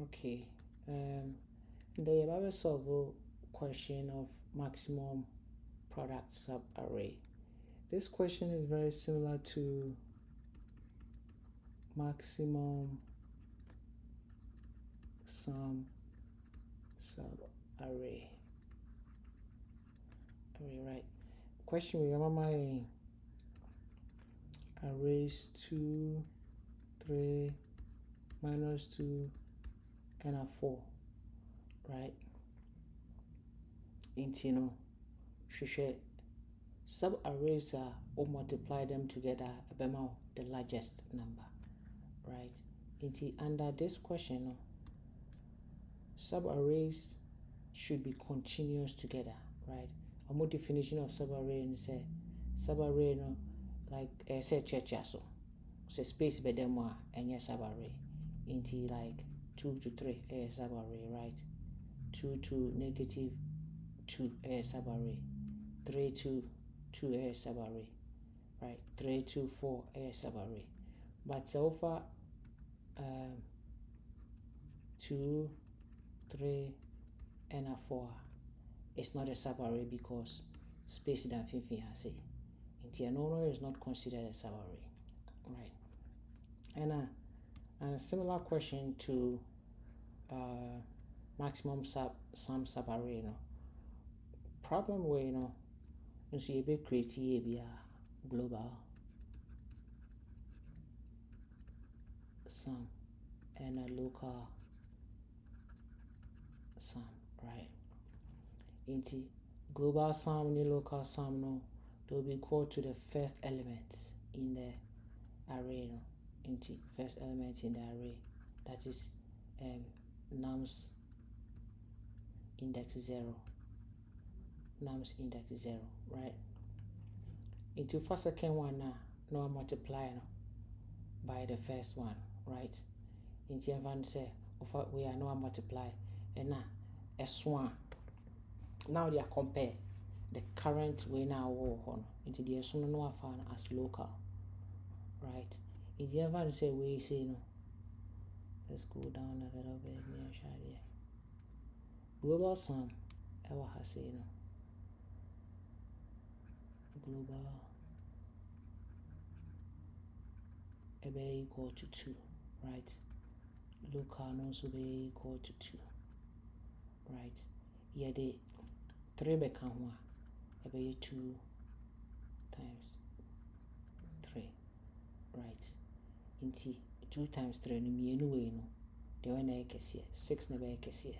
Okay. The above solve question of maximum product subarray. This question is very similar to maximum sum subarray. Right. Question we remember my arrays 2, 3, minus 2, and a 4. Right? Into subarrays or multiply them together about the largest number. Right? Under this question, subarrays should be continuous together, right? A more definition of subarray and say subarray like say so space be them and yes subarray into like 2 to 3 subarray, right? 2 to negative 2 subarray, 3 to 2 subarray, right? 3 to 4 subarray. But so far 2, 3, and a 4 it's not a subarray because space than 15 has say. No is not considered a subarray, right? And a similar question to maximum sum subarray, problem where so you be create a global sum and a local sum, right? Into global sum and local sum they'll be equal to the first element in the array into first element in the array, that is nums index 0, right? Into for second one now I multiply by the first one, right? Into everyone say we are now multiply and now S1 now they are compare the current way now into the S1 no found as local, right? If you ever say we say let's go down a little bit near here. Global sum ever has say global equal to 2, right? Local also be equal to 2, right? Yeah, the 3 become 1 2 times 3, right? Into 2 times 3 no me anyway the one I can see 6 never can see,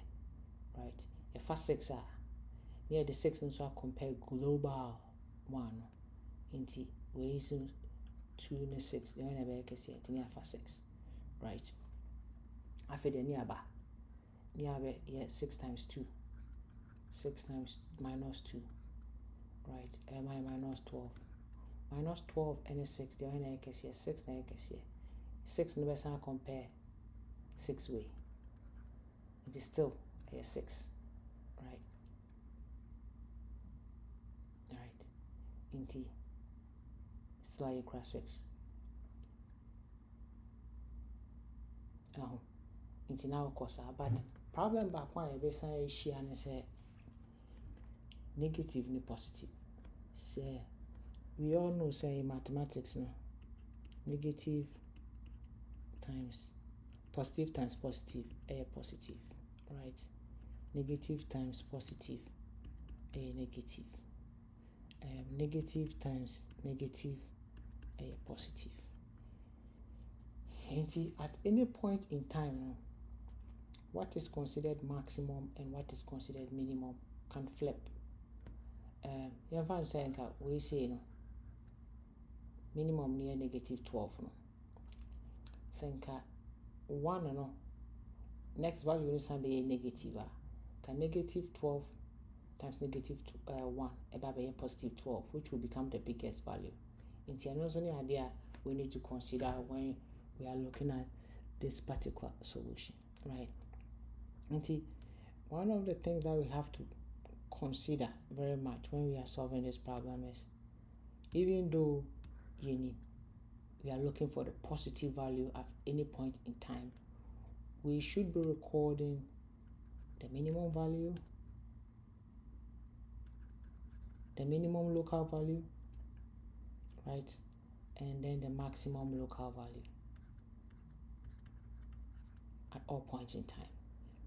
right? If I 6 near the 6 and so I compare global 1 into ways 2 and 6 the one I can see it near 6, right? I feel the nearby yeah 6 times 2, 6 times minus 2, right? Minus 12 and 6 the one I can see 6 na I can see 6 never say compare 6 way it is still 6, right? Into still equal 6 into now course but problem back one you be say share and say negative ni positive. Say we all know say in mathematics negative times positive positive, right? Negative times positive negative. Negative times negative positive. And see, at any point in time, what is considered maximum and what is considered minimum can flip. You have saying we say minimum near negative 12 senka 1 next value is be negative can negative 12 times negative 1 about a positive 12, which will become the biggest value. In the idea we need to consider when we are looking at this particular solution, right? And one of the things that we have to consider very much when we are solving this problem is even though we are looking for the positive value at any point in time, we should be recording the minimum value, the minimum local value, right? And then the maximum local value at all points in time.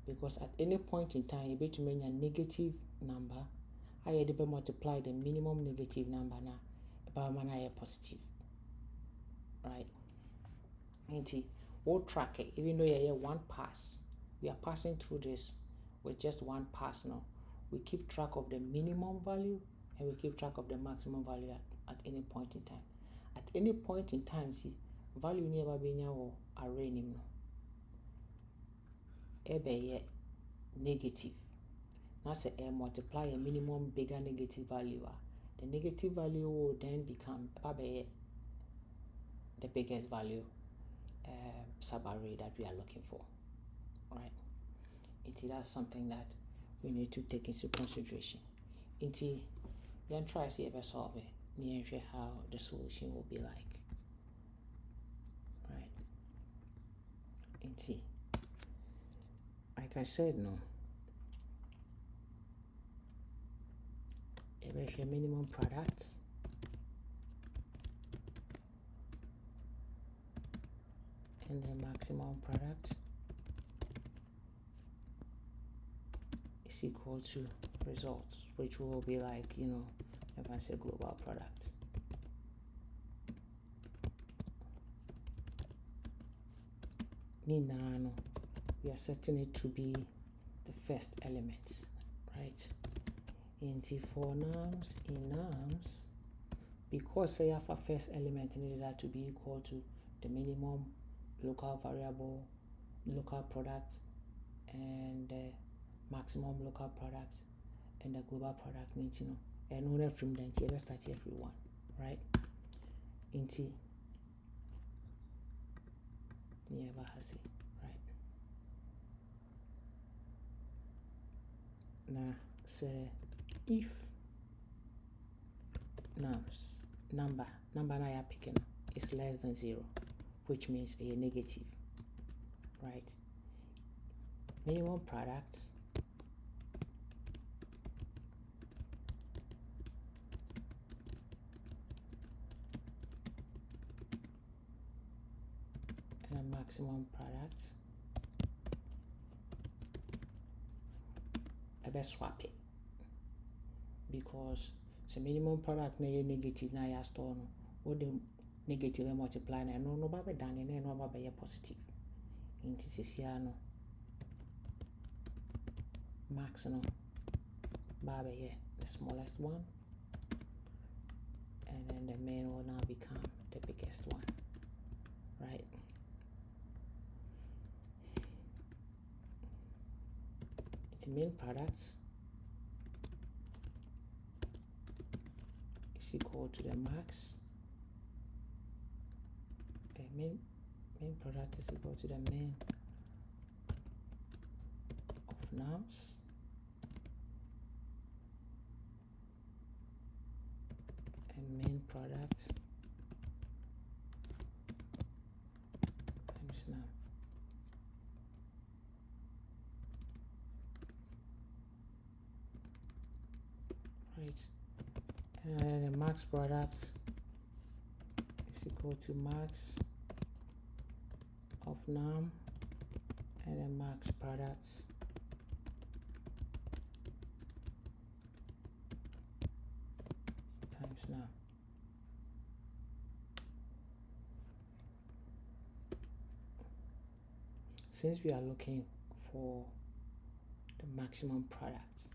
Because at any point in time, you bet to mean a negative number, I had to multiply the minimum negative number now, about a positive, right? And we'll track it, even though you have one pass. We are passing through this with just one pass now. We keep track of the minimum value and we keep track of the maximum value at any point in time. At any point in time, see, value never being or array no. Ebe negative. Now say multiply a minimum bigger negative value. The negative value will then become the biggest value subarray that we are looking for, right? That's something that we need to take into consideration. You can try to see if I solve it. You can how the solution will be like, right? Like I said, no. If your minimum product, and the maximum product is equal to results, which will be like, if I say global product. Ninano, we are setting it to be the first element, right? For nums, in nums, because I have a first element needed that to be equal to the minimum local variable, local product, and the maximum local product, and the global product means, and only from then you ever start everyone, right? Never has it, right? Now say if number I am picking is less than 0, which means a negative, right? Minimum products and a maximum product, I best swap it, because the minimum product na negative na ya store no, what the negative multiply na no ba be done na no ba be positive. No max no ba be the smallest one, and then the main will now become the biggest one, right? It's main products is equal to the max. Okay, main product is equal to the main of nums and main product times num. Right, and the max product is equal to max of num and the max products times num. Since we are looking for the maximum product,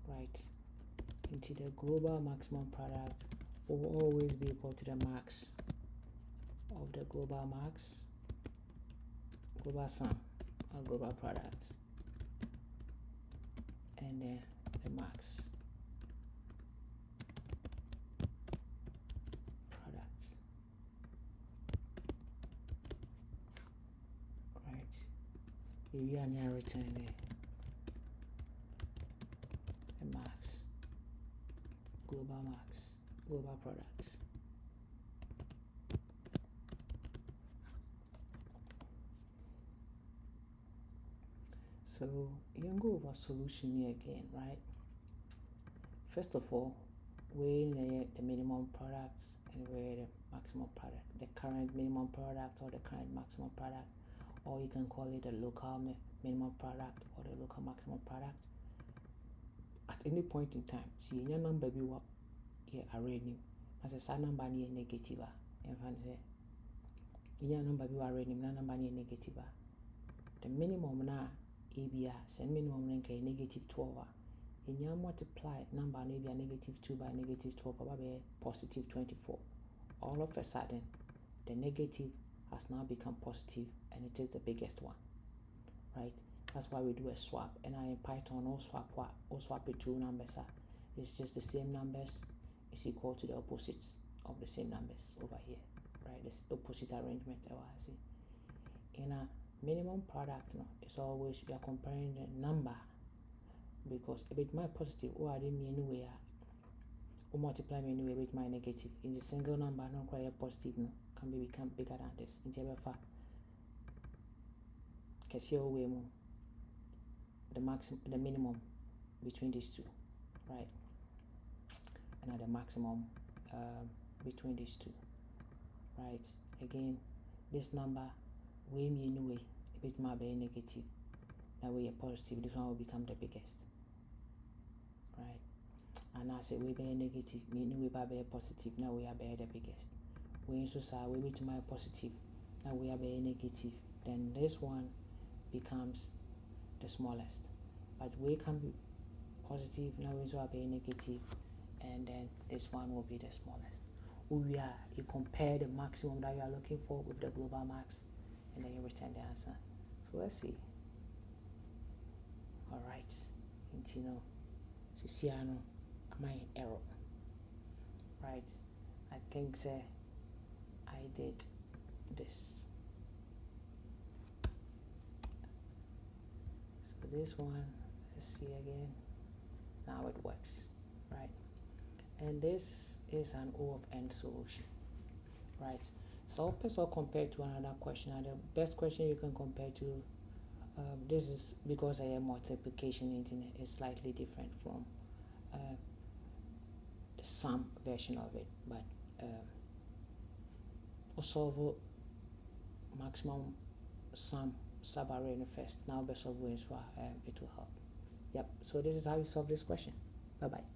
right, into the global maximum product will always be equal to the max of the global sum of global product, and then the max product, right? If you are now returning the max, global products. So you can go over solution here again, right? First of all, weigh the minimum product and weigh the maximum product, the current minimum product or the current maximum product, or you can call it the local minimum product or the local maximum product. At any point in time, see your number be what you array name. As a sad number near negative, in fact, your number be array name, number near negative. The minimum na ABR, send minimum link a negative 12. In your multiply number maybe a negative 2 by negative 12, about positive 24. All of a sudden, the negative has now become positive and it is the biggest one, right? That's why we do a swap. And in Python, all swap the two numbers are. It's just the same numbers is equal to the opposites of the same numbers over here, right? This opposite arrangement, I see. In a minimum product, no, it's always we are comparing the number, because a bit my positive or I didn't mean anywhere or multiply me anyway with my negative in the single number, not quite a positive, no, can become bigger than this in the way more the maximum, the minimum between these two, right? And the maximum between these two, right? Again, this number way me anyway a bit might be negative, that way a positive, this one will become the biggest, right? And I say we be negative, meaning we be positive, now we are the biggest. We also say we be to my positive, now we are negative, then this one becomes the smallest. But we can be positive, now we also be negative, and then this one will be the smallest. You compare the maximum that you are looking for with the global max, and then you return the answer. So let's see. All right, Intino, Siciano, my error, right? I think I did this. So this one, let's see again. Now it works, right? And this is an O of N solution, right? So also compared to another question, and the best question you can compare to, this is because I have multiplication internet is slightly different from the sum version of it, but solve maximum sum subarray in the first. Now best of ways for it will help. Yep. So this is how you solve this question. Bye bye.